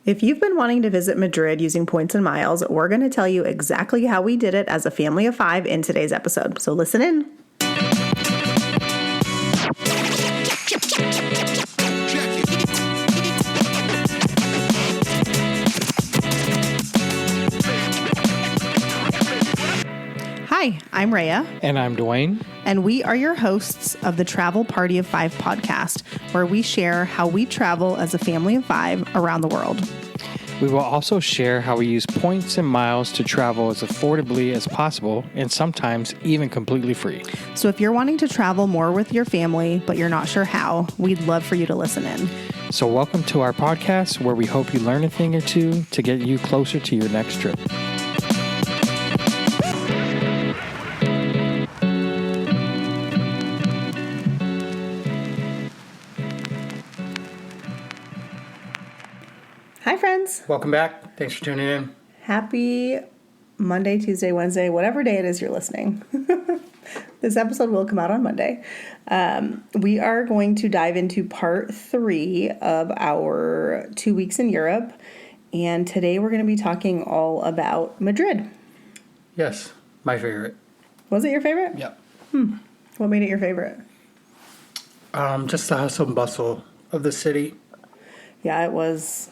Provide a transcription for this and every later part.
If you've been wanting to visit Madrid using points and miles, we're going to tell you exactly how we did it as a family of 5 in today's episode. So listen in. Hi, I'm Rhea. And I'm Dwayne. And we are your hosts of the Travel Party of 5 podcast, where we share how we travel as a family of 5 around the world. We will also share how we use points and miles to travel as affordably as possible and sometimes even completely free. So if you're wanting to travel more with your family, but you're not sure how, we'd love for you to listen in. So welcome to our podcast, where we hope you learn a thing or two to get you closer to your next trip. Hi, friends. Welcome back. Thanks for tuning in. Happy Monday, Tuesday, Wednesday, whatever day it is you're listening. This episode will come out on Monday. We are going to dive into part 3 of our 2 weeks in Europe. And today we're going to be talking all about Madrid. Yes, my favorite. Was it your favorite? Yep. What made it your favorite? Just the hustle and bustle of the city. Yeah, it was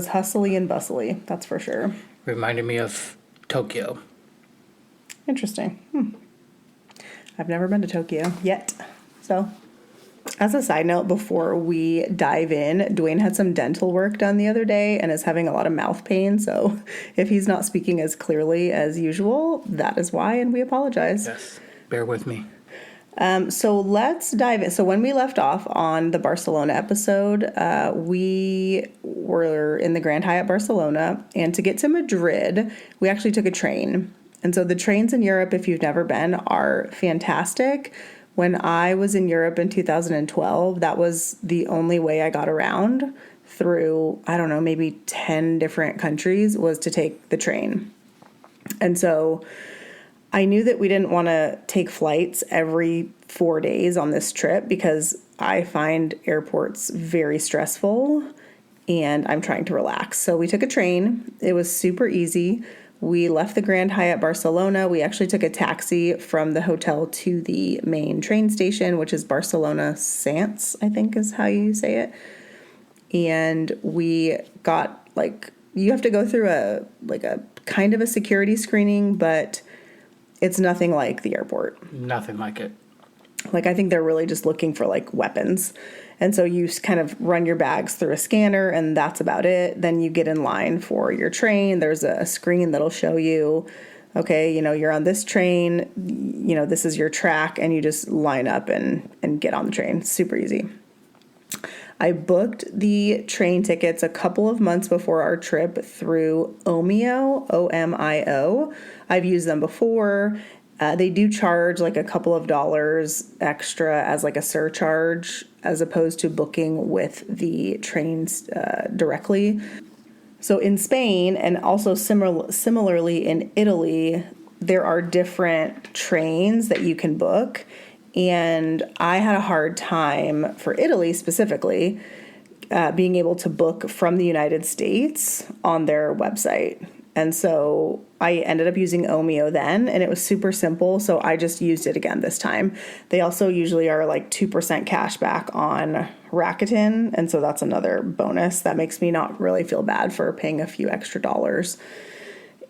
hustly and bustly, that's for sure. Reminded me of Tokyo. Interesting. I've never been to Tokyo yet. So, as a side note, before we dive in, Dwayne had some dental work done the other day and is having a lot of mouth pain. So, if he's not speaking as clearly as usual, that is why, and we apologize. Yes, bear with me. So let's dive in. So when we left off on the Barcelona episode, we were in the Grand Hyatt Barcelona, and to get to Madrid, we actually took a train. And so the trains in Europe, if you've never been, are fantastic. When I was in Europe in 2012, that was the only way I got around through, I don't know, maybe 10 different countries, was to take the train. And so I knew that we didn't want to take flights every 4 days on this trip because I find airports very stressful and I'm trying to relax. So we took a train. It was super easy. We left the Grand Hyatt Barcelona. We actually took a taxi from the hotel to the main train station, which is Barcelona Sants, I think is how you say it. And we got you have to go through a kind of a security screening, but it's nothing like the airport. Nothing like it. I think they're really just looking for weapons. And so you kind of run your bags through a scanner and that's about it. Then you get in line for your train. There's a screen that'll show you, okay, you're on this train, this is your track, and you just line up and get on the train. Super easy. I booked the train tickets a couple of months before our trip through Omio, O-M-I-O. I've used them before. They do charge a couple of dollars extra as a surcharge as opposed to booking with the trains directly. So in Spain and also similarly in Italy, there are different trains that you can book. And I had a hard time for Italy specifically being able to book from the United States on their website. And so I ended up using Omio then, and it was super simple. So I just used it again this time. They also usually are 2% cash back on Rakuten. And so that's another bonus that makes me not really feel bad for paying a few extra dollars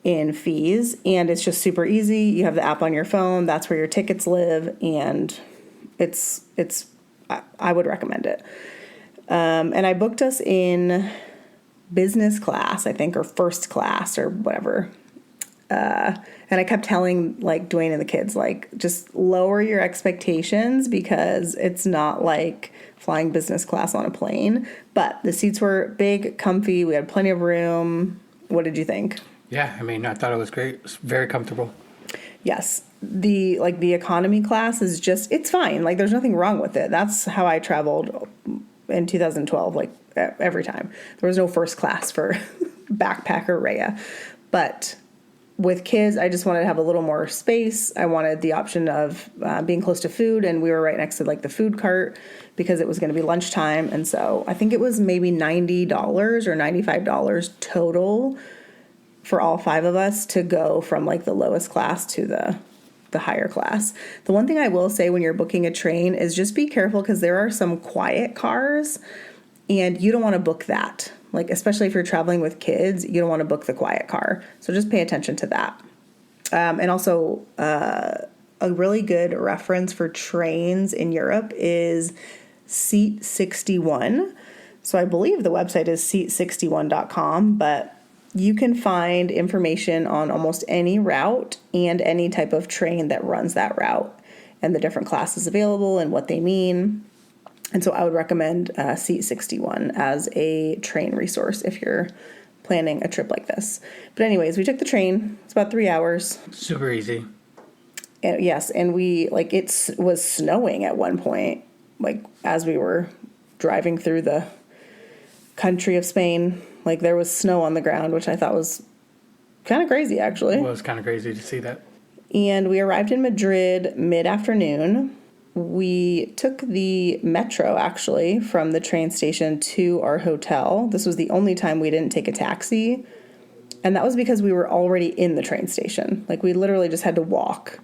in fees. And it's just super easy. You have the app on your phone. That's where your tickets live. And I would recommend it. And I booked us in business class, I think, or first class or whatever. And I kept telling Dwayne and the kids, just lower your expectations because it's not like flying business class on a plane. But the seats were big, comfy. We had plenty of room. What did you think? Yeah, I thought it was great. It was very comfortable. Yes. The economy class is just, it's fine. There's nothing wrong with it. That's how I traveled in 2012, every time. There was no first class for backpacker Rhea. But with kids, I just wanted to have a little more space. I wanted the option of being close to food, and we were right next to like the food cart because it was going to be lunchtime. And so I think it was maybe $90 or $95 total for all 5 of us to go from like the lowest class to the higher class. The one thing I will say when you're booking a train is just be careful, because there are some quiet cars and you don't want to book that. Like, especially if you're traveling with kids, you don't want to book the quiet car. So just pay attention to that. And also a really good reference for trains in Europe is Seat 61. So I believe the website is seat61.com, but you can find information on almost any route and any type of train that runs that route and the different classes available and what they mean. And so I would recommend Seat 61 as a train resource if you're planning a trip like this. But anyways, we took the train. It's about 3 hours. Super easy. And yes, and we, like, it was snowing at one point, like, as we were driving through the country of Spain. Like, there was snow on the ground, which I thought was kind of crazy, actually. It was kind of crazy to see that. And we arrived in Madrid mid-afternoon. We took the metro, actually, from the train station to our hotel. This was the only time we didn't take a taxi. And that was because we were already in the train station. Like, we literally just had to walk,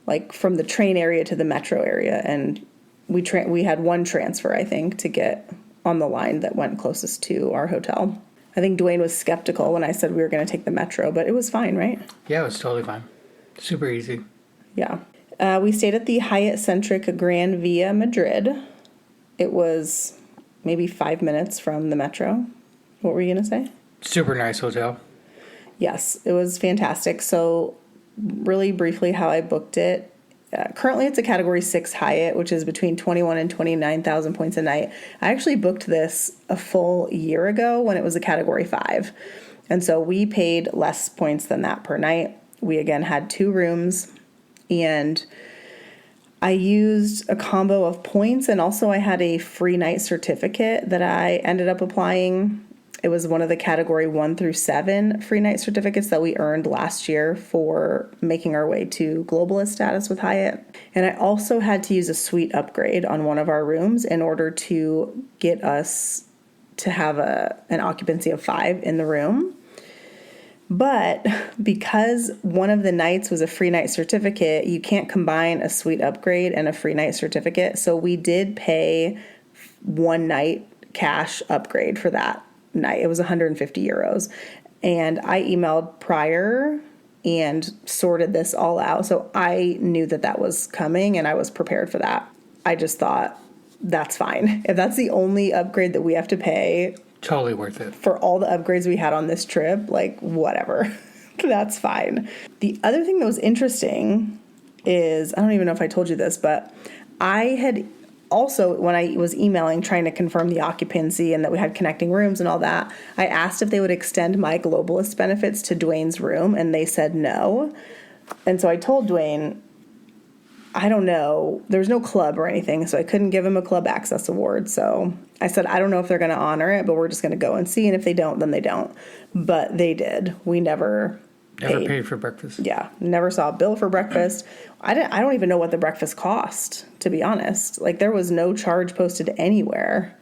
like, from the train area to the metro area. And we had one transfer, I think, to get on the line that went closest to our hotel. I think Dwayne was skeptical when I said we were going to take the metro, but it was fine, right? Yeah, it was totally fine. Super easy. Yeah. We stayed at the Hyatt Centric Gran Via, Madrid. It was maybe 5 minutes from the metro. What were you going to say? Super nice hotel. Yes, it was fantastic. So really briefly how I booked it. Currently, it's a Category 6 Hyatt, which is between 21 and 29,000 points a night. I actually booked this a full year ago when it was a Category 5. And so we paid less points than that per night. We, again, had 2 rooms. And I used a combo of points, and also I had a free night certificate that I ended up applying. It was one of the Category 1 through 7 free night certificates that we earned last year for making our way to globalist status with Hyatt. And I also had to use a suite upgrade on one of our rooms in order to get us to have an occupancy of 5 in the room. But because one of the nights was a free night certificate, you can't combine a suite upgrade and a free night certificate. So we did pay one night cash upgrade for that night. It was 150 euros. And I emailed prior and sorted this all out. So I knew that that was coming and I was prepared for that. I just thought, that's fine. If that's the only upgrade that we have to pay, totally worth it. For all the upgrades we had on this trip, like, whatever. That's fine. The other thing that was interesting is, I don't even know if I told you this, but I had also, when I was emailing trying to confirm the occupancy and that we had connecting rooms and all that, I asked if they would extend my globalist benefits to Dwayne's room, and they said no. And so I told Dwayne, I don't know, there's no club or anything, so I couldn't give him a club access award. So I said, I don't know if they're going to honor it, but we're just going to go and see. And if they don't, then they don't. But they did. We never paid for breakfast. Yeah, never saw a bill for breakfast. I don't even know what the breakfast cost, to be honest. Like, there was no charge posted anywhere.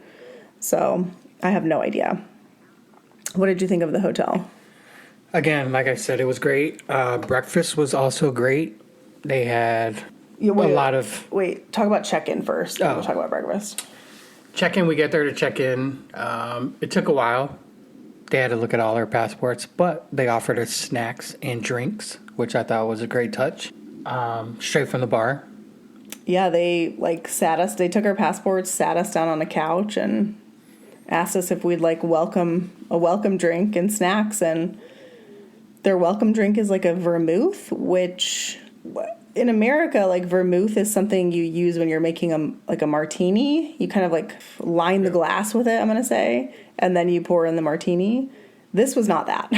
So I have no idea. What did you think of the hotel? Again, like I said, it was great. Breakfast was also great. They had a lot of... Wait, talk about check-in first. Oh. We'll talk about breakfast. Check-in, we get there to check in. It took a while. They had to look at all our passports, but they offered us snacks and drinks, which I thought was a great touch. Straight from the bar. Yeah, they they took our passports, sat us down on a couch, and asked us if we'd like a welcome drink and snacks. And their welcome drink is like a vermouth, which in America, like, vermouth is something you use when you're making a martini. You kind of like line the glass with it, I'm going to say, and then you pour in the martini. This was not that.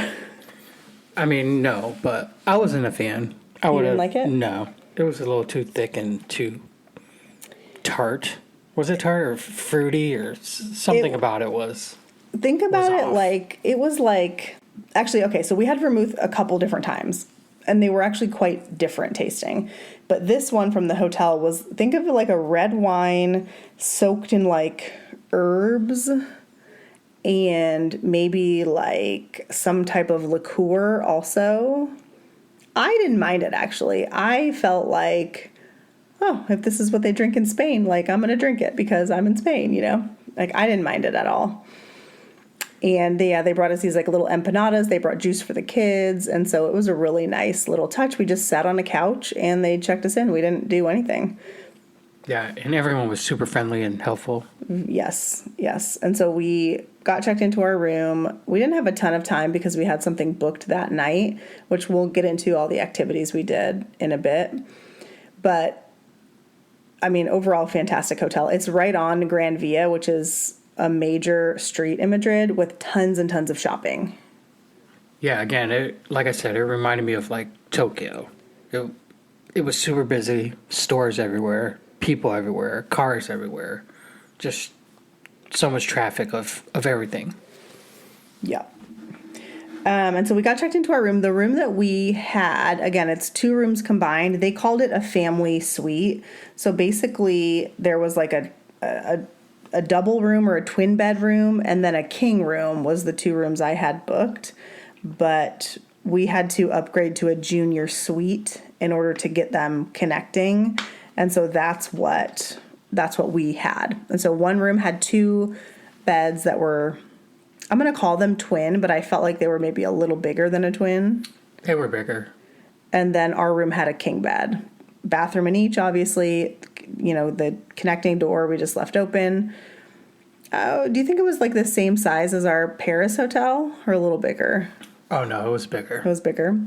I mean, no, but I wasn't a fan. You didn't like it? No. It was a little too thick and too tart. Was it tart or fruity or something about it was... Think about it off. like, it was like Actually, okay, so we had vermouth a couple different times, and they were actually quite different tasting. But this one from the hotel was, think of it like a red wine soaked in like herbs and maybe like some type of liqueur also. I didn't mind it, actually. I felt like, oh, if this is what they drink in Spain, like I'm going to drink it because I'm in Spain, you know? Like I didn't mind it at all. And they brought us these like little empanadas. They brought juice for the kids. And so it was a really nice little touch. We just sat on a couch and they checked us in. We didn't do anything. Yeah, and everyone was super friendly and helpful. Yes. And so we got checked into our room. We didn't have a ton of time because we had something booked that night, which we'll get into all the activities we did in a bit. But, I mean, overall, fantastic hotel. It's right on Gran Via, which is a major street in Madrid with tons and tons of shopping. Yeah, again, like I said, it reminded me of like Tokyo. It was super busy, stores everywhere, people everywhere, cars everywhere, just so much traffic of everything. Yeah. And so we got checked into our room. The room that we had, again, it's 2 rooms combined. They called it a family suite. So basically there was like a double room or a twin bedroom, and then a king room was the 2 rooms I had booked. But we had to upgrade to a junior suite in order to get them connecting. And so that's what we had. And so one room had 2 beds that were, I'm going to call them twin, but I felt like they were maybe a little bigger than a twin. They were bigger. And then our room had a king bed. Bathroom in each, obviously. You know, the connecting door we just left open. Oh, do you think it was like the same size as our Paris hotel or a little bigger? Oh, no, it was bigger. It was bigger.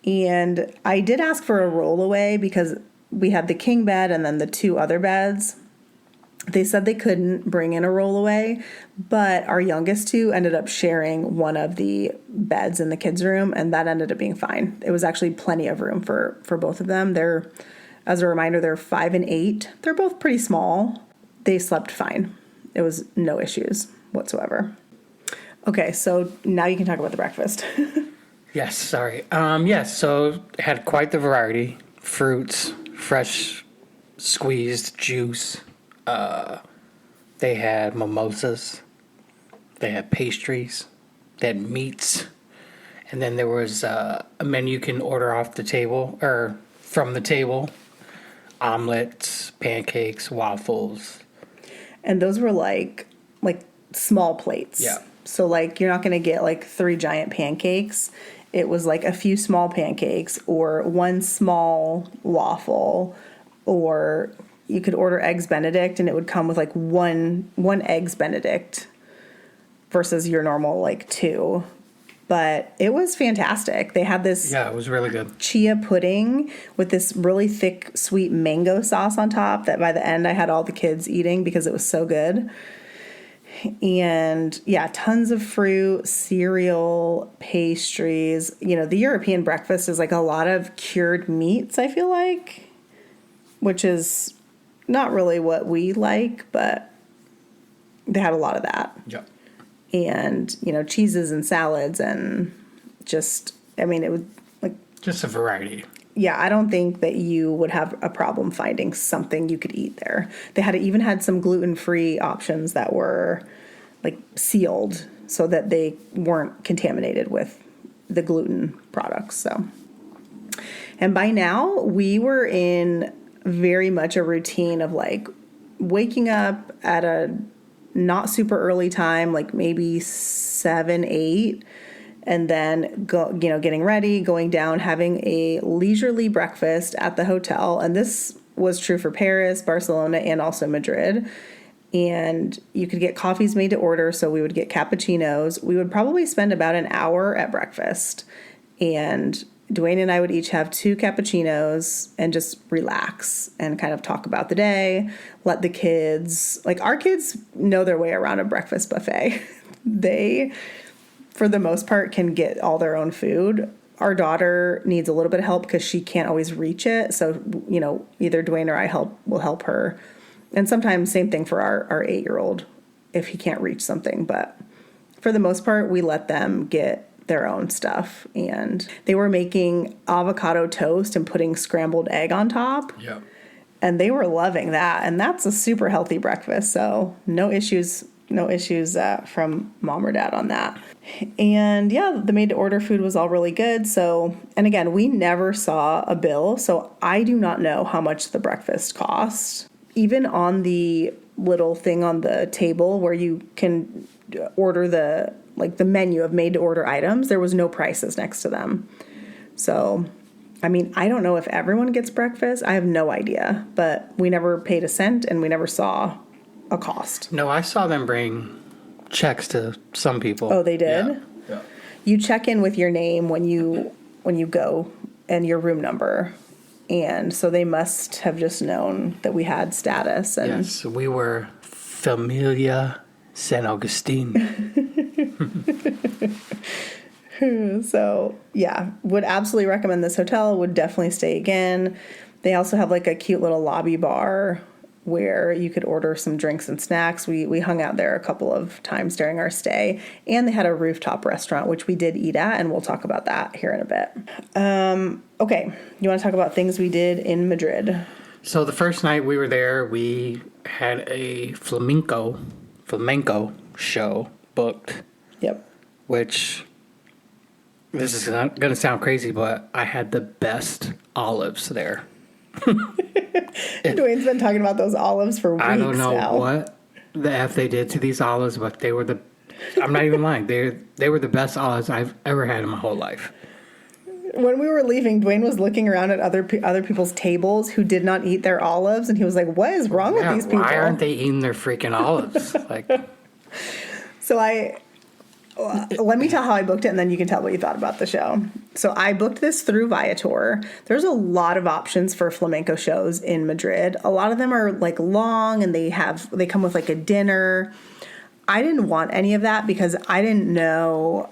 And I did ask for a rollaway because we had the king bed and then the 2 other beds. They said they couldn't bring in a rollaway, but our youngest 2 ended up sharing one of the beds in the kids' room, and that ended up being fine. It was actually plenty of room for both of them. They're, as a reminder, they're 5 and 8. They're both pretty small. They slept fine. It was no issues whatsoever. Okay, so now you can talk about the breakfast. Yes, sorry. Yes, so it had quite the variety. Fruits, fresh squeezed juice. They had mimosas. They had pastries. They had meats. And then there was a menu you can order off the table or from the table. Omelets, pancakes, waffles. And those were like small plates. Yeah. So like you're not going to get like 3 giant pancakes. It was like a few small pancakes or 1 small waffle, or you could order eggs Benedict and it would come with like one eggs Benedict versus your normal like 2. But it was fantastic. They had this Yeah, it was really good. chia pudding with this really thick, sweet mango sauce on top that by the end I had all the kids eating because it was so good. And yeah, tons of fruit, cereal, pastries. You know, the European breakfast is like a lot of cured meats, I feel like, which is not really what we like, but they had a lot of that. Yeah. And, you know, cheeses and salads and just, I mean, it was like, Just a variety. yeah, I don't think that you would have a problem finding something you could eat there. They even had some gluten-free options that were like sealed so that they weren't contaminated with the gluten products. So, and by now we were in very much a routine of like waking up at a not super early time, like maybe 7, 8, and then getting ready, going down, having a leisurely breakfast at the hotel. And this was true for Paris, Barcelona, and also Madrid. And you could get coffees made to order. So we would get cappuccinos. We would probably spend about an hour at breakfast. And Dwayne and I would each have 2 cappuccinos and just relax and kind of talk about the day. Let the kids, like our kids know their way around a breakfast buffet. They, for the most part, can get all their own food. Our daughter needs a little bit of help because she can't always reach it. So, you know, either Dwayne or I will help her. And sometimes same thing for our 8-year-old if he can't reach something. But for the most part, we let them get their own stuff. And they were making avocado toast and putting scrambled egg on top. Yeah. And they were loving that. And that's a super healthy breakfast. So no issues from mom or dad on that. And yeah, the made to order food was all really good. So, and again, we never saw a bill. So I do not know how much the breakfast cost. Even on the little thing on the table where you can order the menu of made to order items, there was no prices next to them. So, I mean, I don't know if everyone gets breakfast. I have no idea, but we never paid a cent and we never saw a cost. No, I saw them bring checks to some people. Oh, they did? Yeah. You check in with your name when you go and your room number. And so they must have just known that we had status. And yes, we were Familia San Agustin. So, yeah, would absolutely recommend this hotel. Would definitely stay again. They also have like a cute little lobby bar where you could order some drinks and snacks. We hung out there a couple of times during our stay. And they had a rooftop restaurant, which we did eat at, and we'll talk about that here in a bit. Okay, you want to talk about things we did in Madrid? So the first night we were there, we had a flamenco show booked. Yep. Which, this is going to sound crazy, but I had the best olives there. Dwayne's been talking about those olives for weeks now. I don't know what the F they did to these olives, but they were I'm not even lying. They were the best olives I've ever had in my whole life. When we were leaving, Dwayne was looking around at other people's tables who did not eat their olives, and he was like, what is wrong with these people? Why aren't they eating their freaking olives? So let me tell how I booked it, and then you can tell what you thought about the show. So I booked this through Viator. There's a lot of options for flamenco shows in Madrid. A lot of them are like long, and they come with like a dinner. I didn't want any of that because I didn't know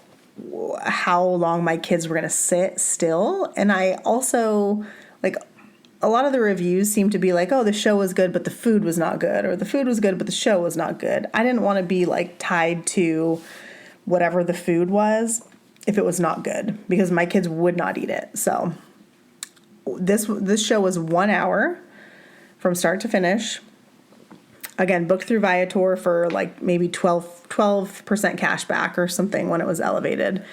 how long my kids were going to sit still. And I also, like, a lot of the reviews seem to be like, oh, the show was good, but the food was not good, or the food was good, but the show was not good. I didn't want to be like tied to whatever the food was if it was not good, because my kids would not eat it. So this show was 1 hour from start to finish. Again, booked through Viator for like maybe 12% cash back or something when it was elevated.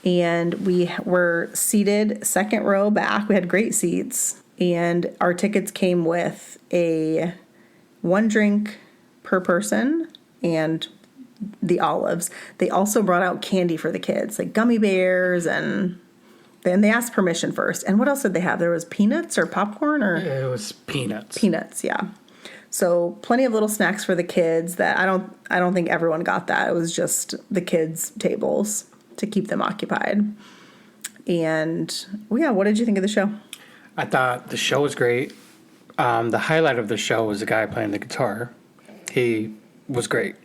And we were seated second row back. We had great seats. And our tickets came with a 1 drink per person and the olives. They also brought out candy for the kids, like gummy bears, and then they asked permission first. And what else did they have? There was peanuts or popcorn, or It was peanuts. Peanuts, yeah. So plenty of little snacks for the kids. That I don't think everyone got that. It was just the kids' tables to keep them occupied. And yeah, what did you think of the show? I thought the show was great. The highlight of the show was the guy playing the guitar. He was great.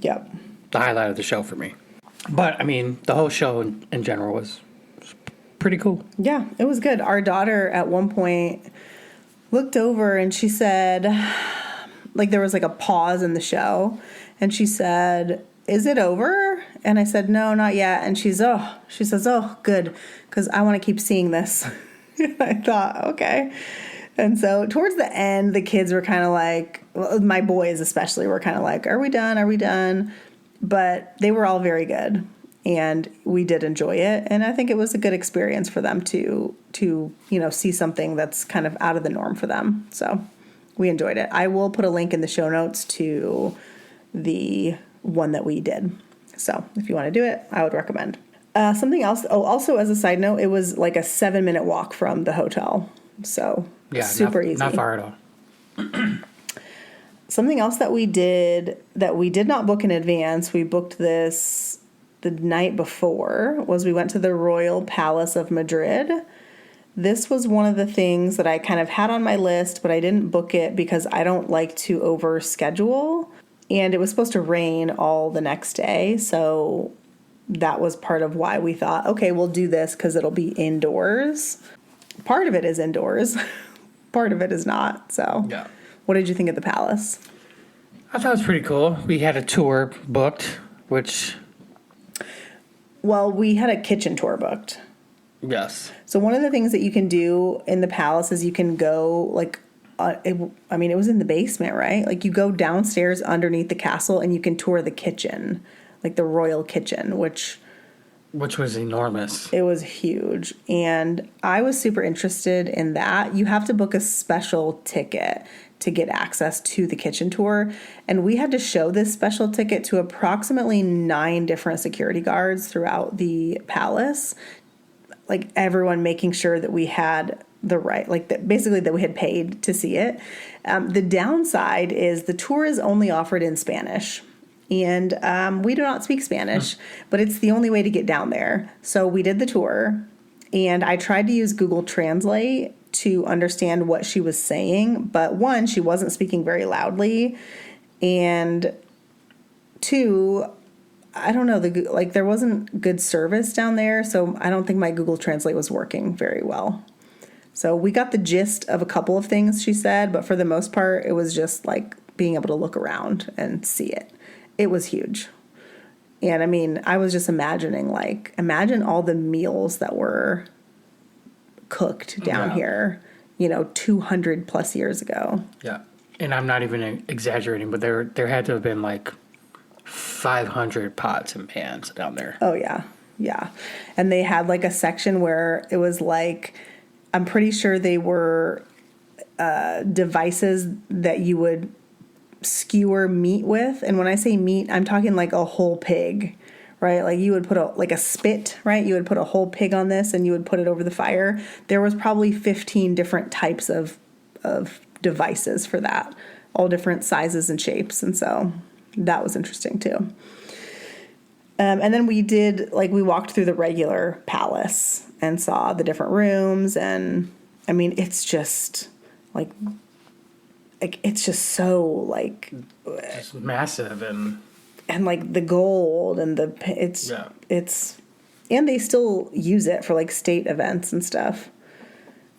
Yep. The highlight of the show for me. But I mean, the whole show in general was pretty cool. Yeah, it was good. Our daughter at one point looked over and she said, like, there was like a pause in the show, and she said, "Is it over?" And I said, "No, not yet." And she says, "Oh, good, because I want to keep seeing this." I thought, okay. And so towards the end, the kids were kind of like, well, my boys especially were kind of like, "Are we done? Are we done?" But they were all very good, and we did enjoy it. And I think it was a good experience for them to see something that's kind of out of the norm for them. So we enjoyed it. I will put a link in the show notes to the one that we did. So if you want to do it, I would recommend. Something else. Oh, also as a side note, it was like a 7-minute walk from the hotel. So yeah, super easy. Not far at all. Something else that we did not book in advance, we booked this the night before, was we went to the Royal Palace of Madrid. This was one of the things that I kind of had on my list, but I didn't book it because I don't like to overschedule. And it was supposed to rain all the next day, so that was part of why we thought, okay, we'll do this because it'll be indoors. Part of it is indoors. Part of it is not. So Yeah. What did you think of the palace? I thought it was pretty cool. We had a tour booked, which Well, we had a kitchen tour booked. Yes. So one of the things that you can do in the palace is you can go like, it was in the basement, right? Like you go downstairs underneath the castle and you can tour the kitchen, like the royal kitchen, which was enormous. it was huge. And I was super interested in that. You have to book a special ticket to get access to the kitchen tour. And we had to show this special ticket to approximately 9 different security guards throughout the palace. Like everyone making sure that we had the right, like that basically that we had paid to see it. The downside is the tour is only offered in Spanish. And we do not speak Spanish, but it's the only way to get down there. So we did the tour, and I tried to use Google Translate to understand what she was saying. But one, she wasn't speaking very loudly. And two, I don't know, there wasn't good service down there. So I don't think my Google Translate was working very well. So we got the gist of a couple of things she said, but for the most part, it was just like being able to look around and see it. It was huge. And I mean, I was just imagining, imagine all the meals that were cooked down here, 200 plus years ago. Yeah. And I'm not even exaggerating, but there had to have been like 500 pots and pans down there. Oh, yeah. Yeah. And they had like a section where it was like, I'm pretty sure they were devices that you would skewer meat with. And when I say meat, I'm talking like a whole pig, right? Like you would put a spit, right? You would put a whole pig on this and you would put it over the fire. There was probably 15 different types of devices for that, all different sizes and shapes. And so that was interesting too. And then we walked through the regular palace and saw the different rooms. And I mean, it's just it's just so it's massive and like the gold and it's and they still use it for like state events and stuff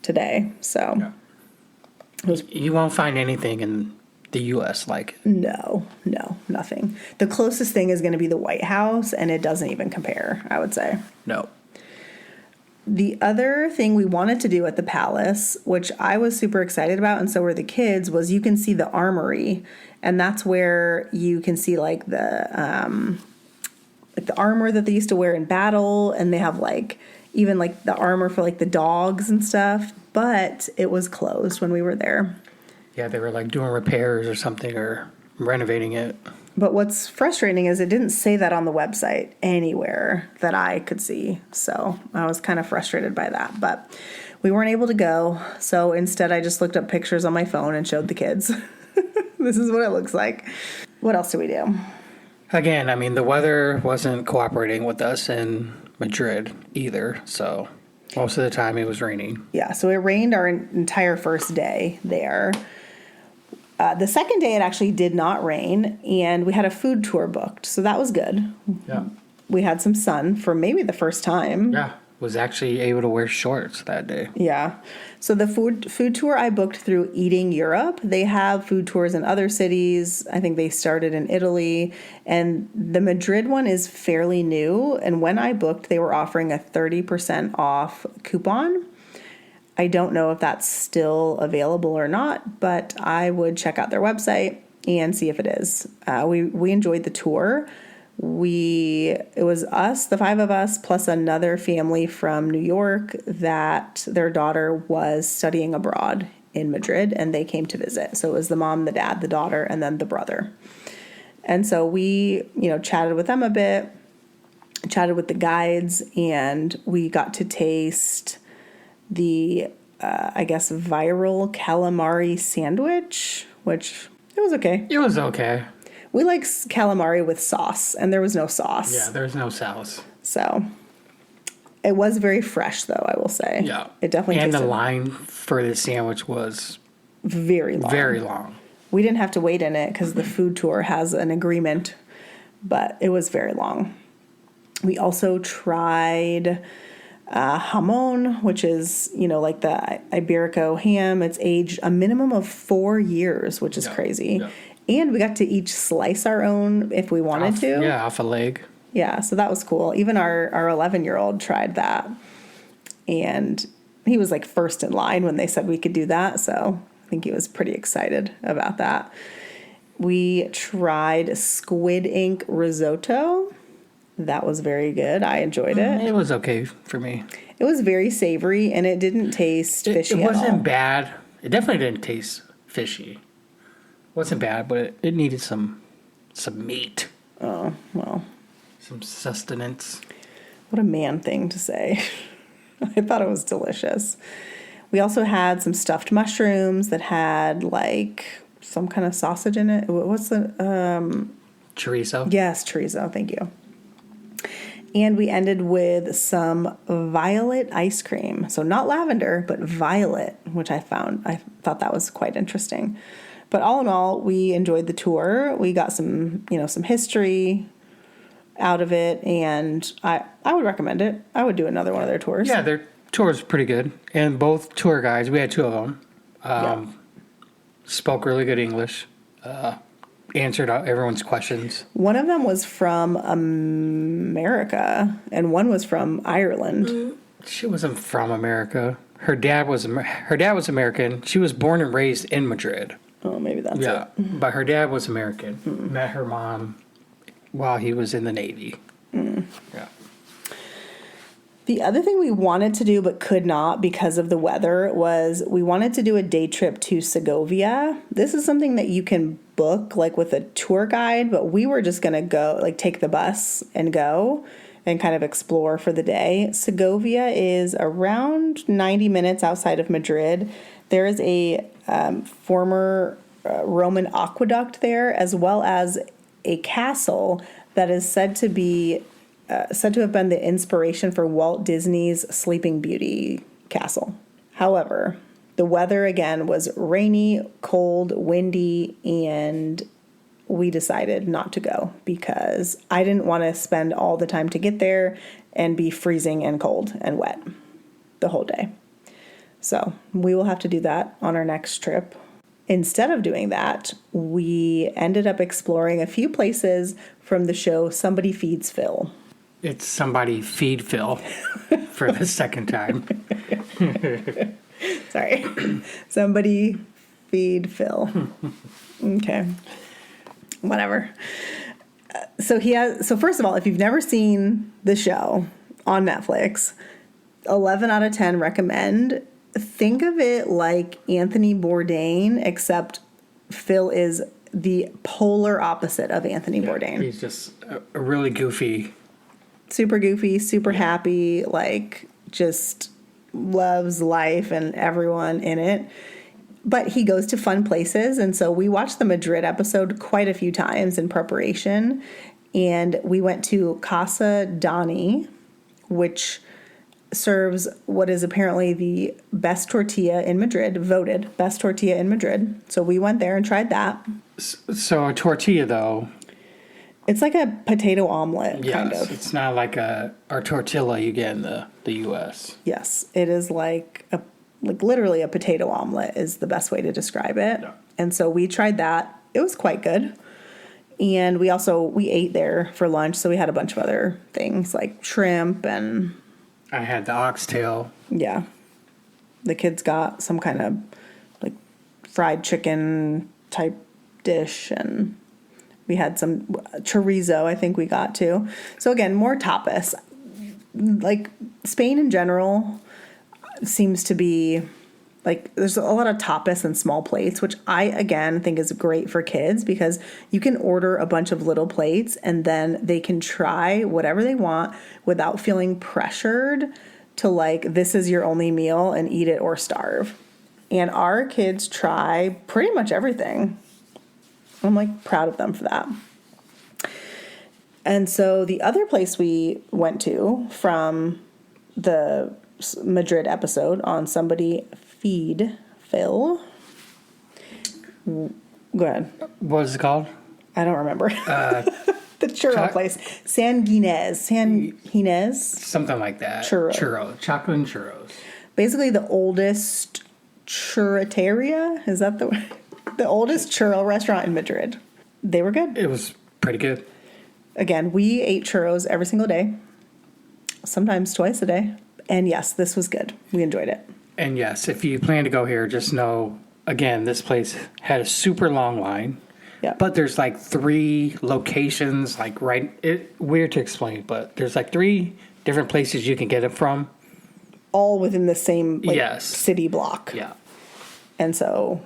today. So you won't find anything in the U.S. like it. No, nothing. The closest thing is going to be the White House, and it doesn't even compare, I would say. No. The other thing we wanted to do at the palace, which I was super excited about, and so were the kids, was you can see the armory, and that's where you can see like the armor that they used to wear in battle, and they have like even like the armor for like the dogs and stuff. But it was closed when we were there. Yeah, they were like doing repairs or something or renovating it. But what's frustrating is it didn't say that on the website anywhere that I could see. So I was kind of frustrated by that. But we weren't able to go. So instead, I just looked up pictures on my phone and showed the kids. This is what it looks like. What else do we do? Again, I mean, the weather wasn't cooperating with us in Madrid either. So most of the time it was raining. Yeah, so it rained our entire first day there. The second day, it actually did not rain, and we had a food tour booked, so that was good. Yeah. We had some sun for maybe the first time. Yeah, was actually able to wear shorts that day. Yeah. So the food tour I booked through Eating Europe. They have food tours in other cities. I think they started in Italy, and the Madrid one is fairly new, and when I booked, they were offering a 30% off coupon. I don't know if that's still available or not, but I would check out their website and see if it is. We enjoyed the tour. It was us, the 5 of us, plus another family from New York that their daughter was studying abroad in Madrid, and they came to visit. So it was the mom, the dad, the daughter, and then the brother. And so we, chatted with them a bit, chatted with the guides, and we got to taste the, viral calamari sandwich, which it was okay. It was okay. We like calamari with sauce, and there was no sauce. Yeah, there's no sauce. So it was very fresh, though, I will say. Yeah. It definitely tasted. And the line for the sandwich was very long. Very long. We didn't have to wait in it because the food tour has an agreement, but it was very long. We also tried jamon, which is, like the Iberico ham. It's aged a minimum of 4 years, which is crazy. Yeah. And we got to each slice our own if we wanted to. Yeah, off a leg. Yeah, so that was cool. Even our 11-year-old tried that. And he was like first in line when they said we could do that. So I think he was pretty excited about that. We tried squid ink risotto. That was very good. I enjoyed it. It was okay for me. It was very savory, and it didn't taste fishy It at all. wasn't bad. It definitely didn't taste fishy. It wasn't bad, but it needed some meat. Oh, well. Some sustenance. What a man thing to say. I thought it was delicious. We also had some stuffed mushrooms that had like some kind of sausage in it. What's the Chorizo? Yes, chorizo. Thank you. And we ended with some violet ice cream. So not lavender, but violet, which I thought that was quite interesting. But all in all, we enjoyed the tour. We got some history out of it, and I would recommend it. I would do another one of their tours. Yeah, their tour was pretty good. And both tour guides, we had two of them, spoke really good English, answered everyone's questions. One of them was from America, and one was from Ireland. She wasn't from America. Her dad was American. She was born and raised in Madrid. Oh, maybe that's it. But her dad was American. Met her mom while he was in the Navy. Yeah. The other thing we wanted to do but could not because of the weather was we wanted to do a day trip to Segovia. This is something that you can book like with a tour guide, but we were just going to go, like take the bus and go and kind of explore for the day. Segovia is around 90 minutes outside of Madrid. There is a former Roman aqueduct there, as well as a castle that is said to have been the inspiration for Walt Disney's Sleeping Beauty castle. However, the weather again was rainy, cold, windy, and we decided not to go because I didn't want to spend all the time to get there and be freezing and cold and wet the whole day. So we will have to do that on our next trip. Instead of doing that, we ended up exploring a few places from the show Somebody Feeds Phil. It's Somebody Feed Phil for the second time. Sorry. Somebody Feed Phil. Okay. Whatever. So first of all, if you've never seen the show on Netflix, 11 out of 10 recommend. Think of it like Anthony Bourdain, except Phil is the polar opposite of Anthony Bourdain. He's just a really goofy. Super goofy, super happy, like just loves life and everyone in it. But he goes to fun places. And so we watched the Madrid episode quite a few times in preparation. And we went to Casa Dani, which serves what is apparently the best tortilla in Madrid, voted best tortilla in Madrid. So we went there and tried that. So a tortilla, though. It's like a potato omelet, Yes, kind of. it's not like our tortilla you get in the U.S. Yes, it is like literally a potato omelet is the best way to describe it. Yeah. And so we tried that. It was quite good. And we ate there for lunch. So we had a bunch of other things like shrimp and... I had the oxtail. Yeah. The kids got some kind of like fried chicken type dish, and we had some chorizo, I think we got too. So again, more tapas. Like Spain in general seems to be like there's a lot of tapas and small plates, which I again think is great for kids because you can order a bunch of little plates and then they can try whatever they want without feeling pressured to like this is your only meal and eat it or starve. And our kids try pretty much everything. I'm like proud of them for that. And so the other place we went to from the Madrid episode on Somebody Feed Phil. Go ahead. What is it called? I don't remember. The churro place. San Ginés. Something like that. Churro. Chocolate and churros. Basically the oldest churrateria. Is that the oldest churro restaurant in Madrid? They were good. It was pretty good. Again, we ate churros every single day, sometimes twice a day. And yes, this was good. We enjoyed it. And yes, if you plan to go here, just know, again, this place had a super long line. Yeah. But there's like 3 locations, like weird to explain, but there's like 3 different places you can get it from. All within the same Yes. city block. Yeah. And so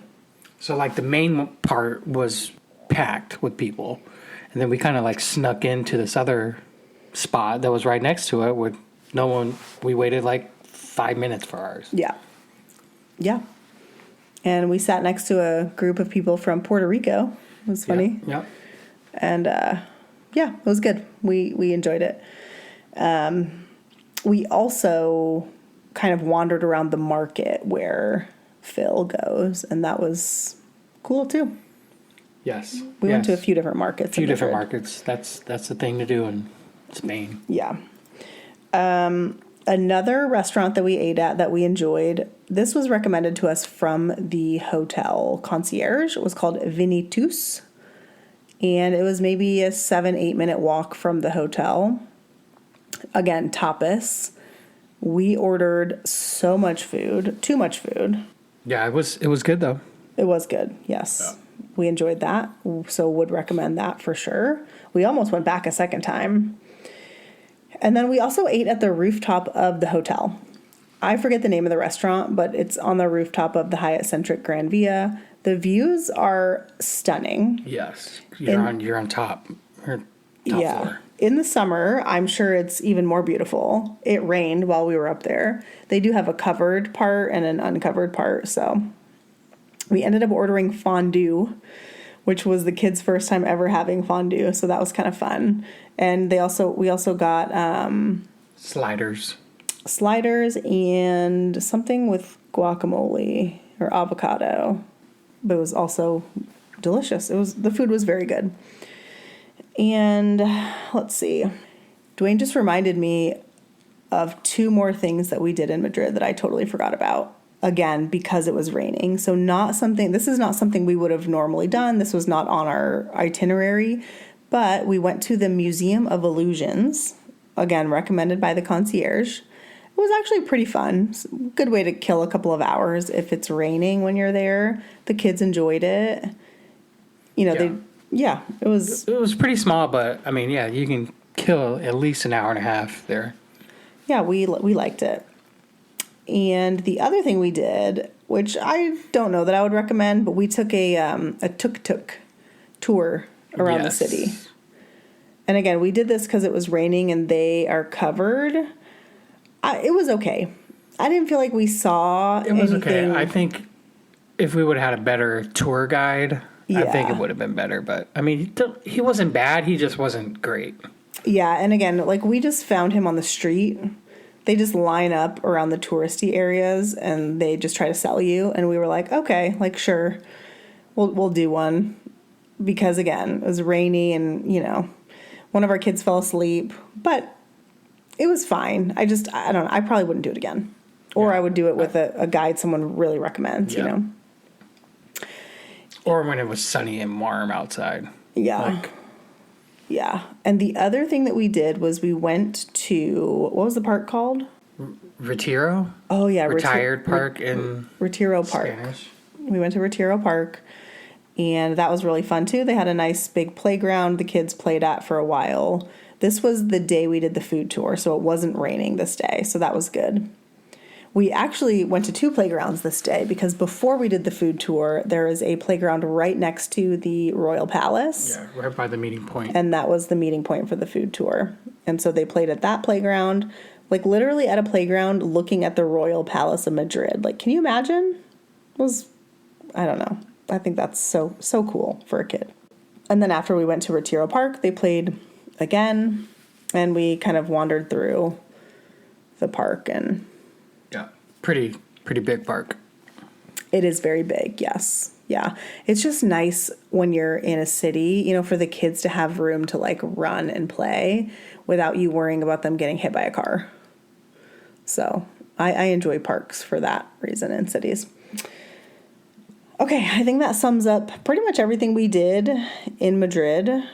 like the main part was packed with people. And then we kind of like snuck into this other spot that was right next to it with no one. We waited like 5 minutes for ours. Yeah. Yeah. And we sat next to a group of people from Puerto Rico. It was funny. Yeah. And yeah, it was good. We enjoyed it. We also kind of wandered around the market where Phil goes, and that was cool too. Yes. We went to a few different markets. A few different markets. That's the thing to do in Spain. Yeah. Another restaurant that we ate at that we enjoyed, this was recommended to us from the hotel concierge. It was called Vinitus, and it was maybe a 7-8 minute walk from the hotel. Again, tapas. We ordered so much food, too much food. Yeah, it was good though. It was good, yes. Yeah. We enjoyed that, so would recommend that for sure. We almost went back a second time. And then we also ate at the rooftop of the hotel. I forget the name of the restaurant, but it's on the rooftop of the Hyatt Centric Gran Via. The views are stunning. Yes, you're on top. Top floor. In the summer, I'm sure it's even more beautiful. It rained while we were up there. They do have a covered part and an uncovered part, so we ended up ordering fondue, which was the kids' first time ever having fondue, so that was kind of fun. And we also got sliders and something with guacamole or avocado, but it was also delicious. The food was very good. And let's see, Dwayne just reminded me of 2 more things that we did in Madrid that I totally forgot about. Again, because it was raining. So this is not something we would have normally done. This was not on our itinerary, but we went to the Museum of Illusions, again, recommended by the concierge. It was actually pretty fun. It's a good way to kill a couple of hours if it's raining when you're there. The kids enjoyed it. It was pretty small, but I mean, yeah, you can kill at least an hour and a half there. Yeah, we liked it. And the other thing we did, which I don't know that I would recommend, but we took a tuk-tuk tour around the city. And again, we did this because it was raining and they are covered. It was okay. I didn't feel like we saw anything. It was okay. I think if we would have had a better tour guide, I think it would have been better. But, I mean, he wasn't bad. He just wasn't great. Yeah, and again, we just found him on the street. They just line up around the touristy areas and they just try to sell you. And we were like, okay, sure, we'll do one. Because again, it was rainy and, one of our kids fell asleep, but it was fine. I don't know. I probably wouldn't do it again. Or I would do it with a guide someone really recommends, Or when it was sunny and warm outside. Yeah. Yeah. And the other thing that we did was we went to, what was the park called? Retiro? Oh, yeah. Retired Park in Retiro Park. Spanish. We went to Retiro Park, and that was really fun, too. They had a nice big playground the kids played at for a while. This was the day we did the food tour, so it wasn't raining this day, so that was good. We actually went to 2 playgrounds this day because before we did the food tour, there is a playground right next to the Royal Palace. Yeah, right by the meeting point. And that was the meeting point for the food tour. And so they played at that playground, literally at a playground looking at the Royal Palace of Madrid. Can you imagine? I don't know. I think that's so cool for a kid. And then after we went to Retiro Park, they played again, and we kind of wandered through the park and... Yeah, pretty big park. It is very big, yes. Yeah. It's just nice when you're in a city, for the kids to have room to run and play without you worrying about them getting hit by a car. So I enjoy parks for that reason in cities. Okay, I think that sums up pretty much everything we did in Madrid.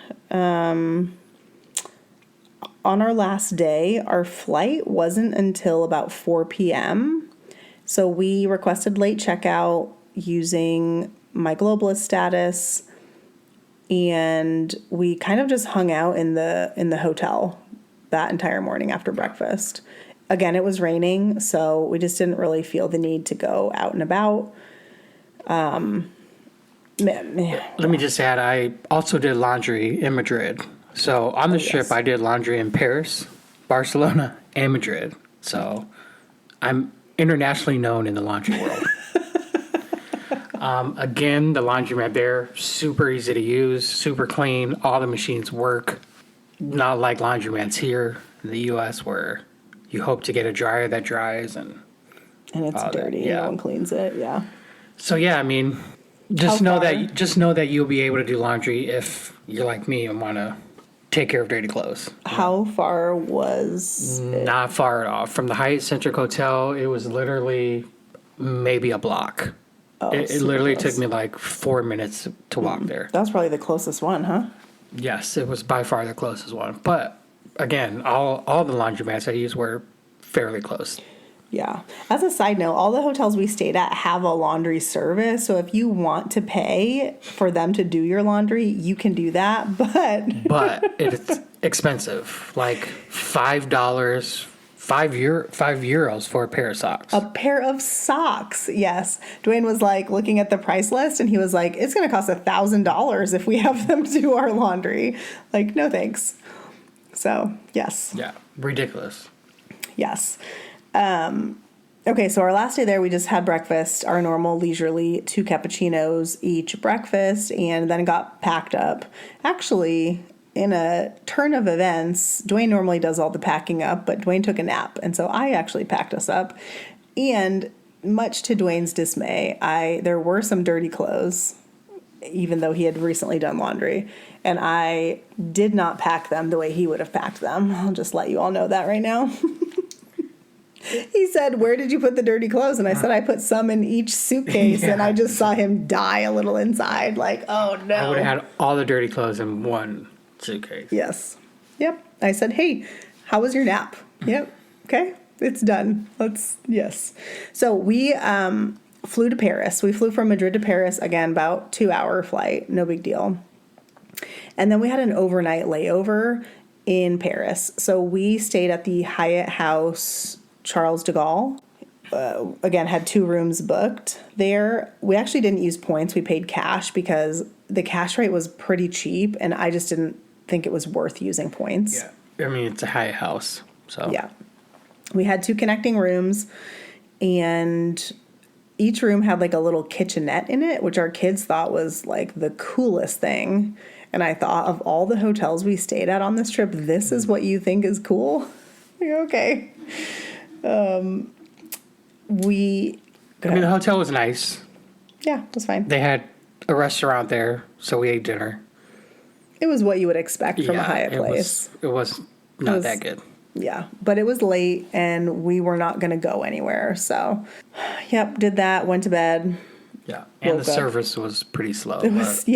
on our last day, our flight wasn't until about 4 p.m. So we requested late checkout using my globalist status, and we kind of just hung out in the hotel that entire morning after breakfast. Again, it was raining, so we just didn't really feel the need to go out and about. Let me just add, I also did laundry in Madrid. So on the trip, I did laundry in Paris, Barcelona, and Madrid. So I'm internationally known in the laundry world. Again, the laundromat there, super easy to use, super clean. All the machines work. Not like laundromats here in the U.S. where you hope to get a dryer that dries and it's dirty. Yeah. No one cleans it. Yeah. So yeah, I mean, just know that you'll be able to do laundry if you're like me and want to take care of dirty clothes. How far was it? Not far at all. From the Hyatt Centric Hotel, it was literally maybe a block. Oh, it literally took me like 4 minutes to walk there. That was probably the closest one, huh? Yes, it was by far the closest one. But again, all the laundromats I used were fairly close. Yeah. As a side note, all the hotels we stayed at have a laundry service. So if you want to pay for them to do your laundry, you can do that. But it's expensive, like $5, €5 for a pair of socks. A pair of socks, yes. Dwayne was like looking at the price list, and he was like, "It's going to cost $1,000 if we have them do our laundry." Like, no thanks. So yes. Yeah, ridiculous. Yes. Okay, so our last day there, we just had breakfast, our normal leisurely 2 cappuccinos each breakfast, and then got packed up. Actually, in a turn of events, Dwayne normally does all the packing up, but Dwayne took a nap, and so I actually packed us up. And much to Dwayne's dismay, there were some dirty clothes, even though he had recently done laundry, and I did not pack them the way he would have packed them. I'll just let you all know that right now. He said, "Where did you put the dirty clothes?" And I said, "I put some in each suitcase." Yeah. And I just saw him die a little inside, like, oh no. I would have had all the dirty clothes in one suitcase. Yes. Yep. I said, "Hey, how was your nap?" Yep. Okay. It's done. Yes. So we flew to Paris. We flew from Madrid to Paris, again, about 2-hour flight. No big deal. And then we had an overnight layover in Paris. So we stayed at the Hyatt House Charles de Gaulle. Again, had 2 rooms booked there. We actually didn't use points. We paid cash because the cash rate was pretty cheap, and I just didn't think it was worth using points. Yeah. I mean, it's a Hyatt house, so. Yeah. We had 2 connecting rooms, and each room had like a little kitchenette in it, which our kids thought was like the coolest thing. And I thought, of all the hotels we stayed at on this trip, this is what you think is cool? Okay. The hotel was nice. Yeah, it was fine. They had a restaurant there, so we ate dinner. It was what you would expect from a Hyatt place. It was not that good. Yeah, but it was late, and we were not going to go anywhere. So, yep, did that, went to bed. Yeah, and the service was pretty slow. It was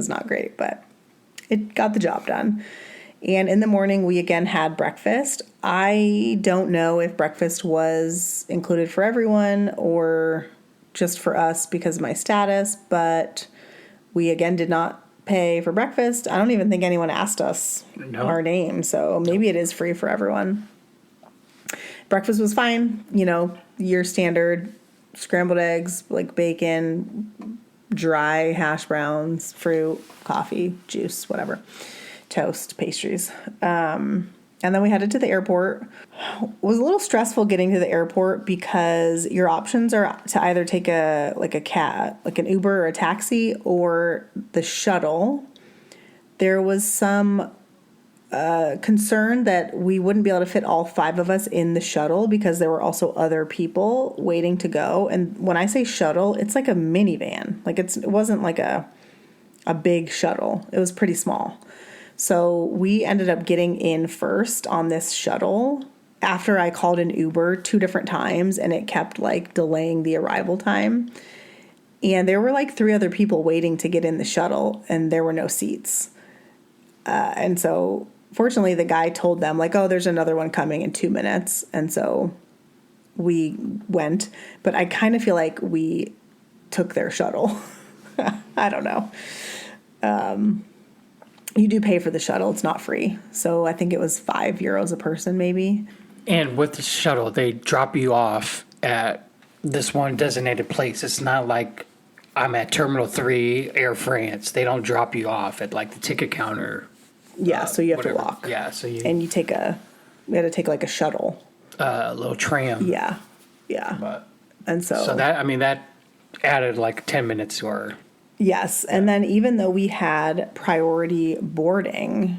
not great, but it got the job done. And in the morning, we again had breakfast. I don't know if breakfast was included for everyone or just for us because of my status, but we again did not pay for breakfast. I don't even think anyone asked us our name, so maybe it is free for everyone. Breakfast was fine, your standard scrambled eggs, like bacon, dry hash browns, fruit, coffee, juice, whatever. Toast, pastries. And then we headed to the airport. It was a little stressful getting to the airport because your options are to either take an Uber or a taxi or the shuttle. There was some concern that we wouldn't be able to fit all 5 of us in the shuttle because there were also other people waiting to go. And when I say shuttle, it's like a minivan. Like it wasn't like a big shuttle. It was pretty small. So we ended up getting in first on this shuttle after I called an Uber 2 different times, and it kept like delaying the arrival time. And there were like 3 other people waiting to get in the shuttle, and there were no seats. And so fortunately, the guy told them, like, oh, there's another one coming in 2 minutes. And so we went. But I kind of feel like we took their shuttle. I don't know. You do pay for the shuttle. It's not free. So I think it was €5 a person, maybe. And with the shuttle, they drop you off at this one designated place. It's not like I'm at Terminal 3, Air France. They don't drop you off at like the ticket counter. Yeah, so you have whatever. to walk. Yeah, so you... And we had to take like a shuttle. A little tram. Yeah. But, And so that added like 10 minutes to our... Yes, and then even though we had priority boarding,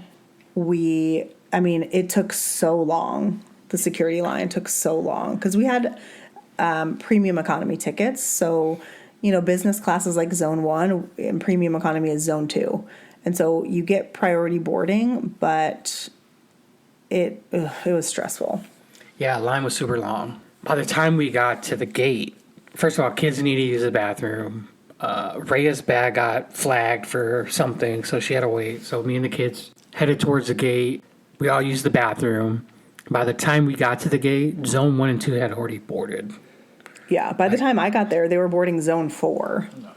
it took so long. The security line took so long because we had premium economy tickets. So, business class is like zone 1 and premium economy is zone 2. And so you get priority boarding, but it was stressful. Yeah, line was super long. By the time we got to the gate, first of all, kids need to use the bathroom. Rhea's bag got flagged for something, so she had to wait. So me and the kids headed towards the gate. We all used the bathroom. By the time we got to the gate, zone 1 and 2 had already boarded. Yeah, by the time I got there, they were boarding zone 4. No.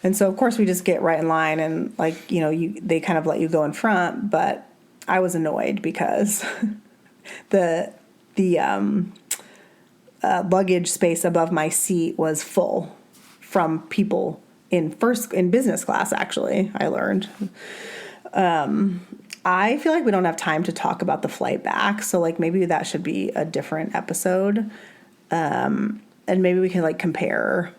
And so, of course, we just get right in line and, they kind of let you go in front. But I was annoyed because the luggage space above my seat was full from people in business class, actually, I learned. I feel like we don't have time to talk about the flight back. So, maybe that should be a different episode. And maybe we can, compare.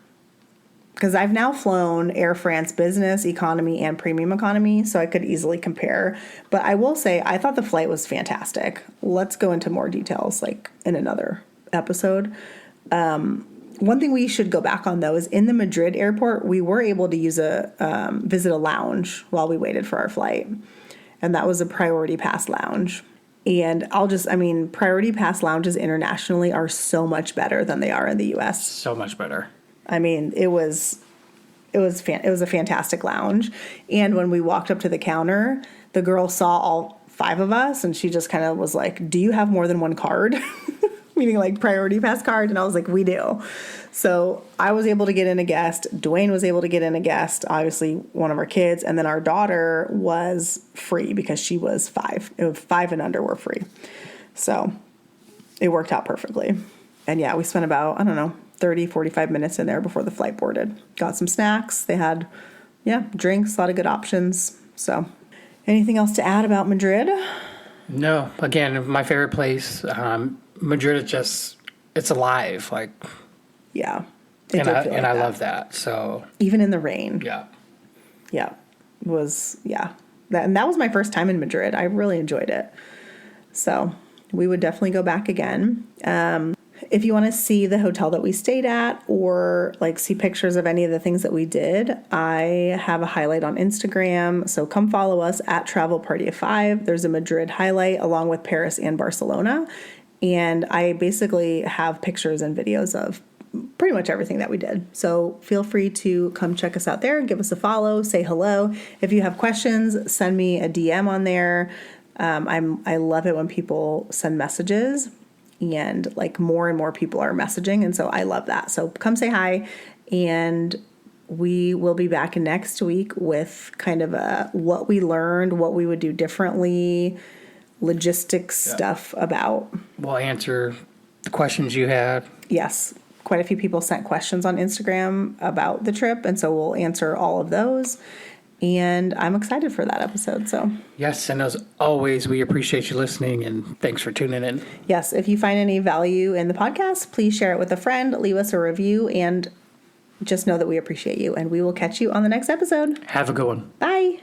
Because I've now flown Air France business, economy, and premium economy, so I could easily compare. But I will say, I thought the flight was fantastic. Let's go into more details, in another episode. One thing we should go back on, though, is in the Madrid airport, we were able to visit a lounge while we waited for our flight. And that was a priority pass lounge. And priority pass lounges internationally are so much better than they are in the U.S. So much better. It was a fantastic lounge. And when we walked up to the counter, the girl saw all 5 of us, and she just kind of was like, "Do you have more than one card?" Meaning priority pass card. And I was like, "We do." So I was able to get in a guest. Dwayne was able to get in a guest, obviously one of our kids. And then our daughter was free because she was 5. It was 5 and under were free. So it worked out perfectly. And yeah, we spent about, 30, 45 minutes in there before the flight boarded. Got some snacks. They had, drinks, a lot of good options. So anything else to add about Madrid? No. Again, my favorite place. Madrid is it's alive. Yeah. I love that. So even in the rain. Yeah. Yeah. It was, that was my first time in Madrid. I really enjoyed it. So we would definitely go back again. If you want to see the hotel that we stayed at or see pictures of any of the things that we did, I have a highlight on Instagram. So come follow us at Travel Party of 5. There's a Madrid highlight along with Paris and Barcelona. And I basically have pictures and videos of pretty much everything that we did. So feel free to come check us out there, give us a follow, say hello. If you have questions, send me a DM on there. I love it when people send messages. And more and more people are messaging. And so I love that. So come say hi. And we will be back next week with kind of what we learned, what we would do differently, logistics stuff about. We'll answer the questions you had. Yes. Quite a few people sent questions on Instagram about the trip. And so we'll answer all of those. And I'm excited for that episode. So yes, and as always, we appreciate you listening, and thanks for tuning in. Yes, if you find any value in the podcast, please share it with a friend, leave us a review, and just know that we appreciate you. And we will catch you on the next episode. Have a good one. Bye.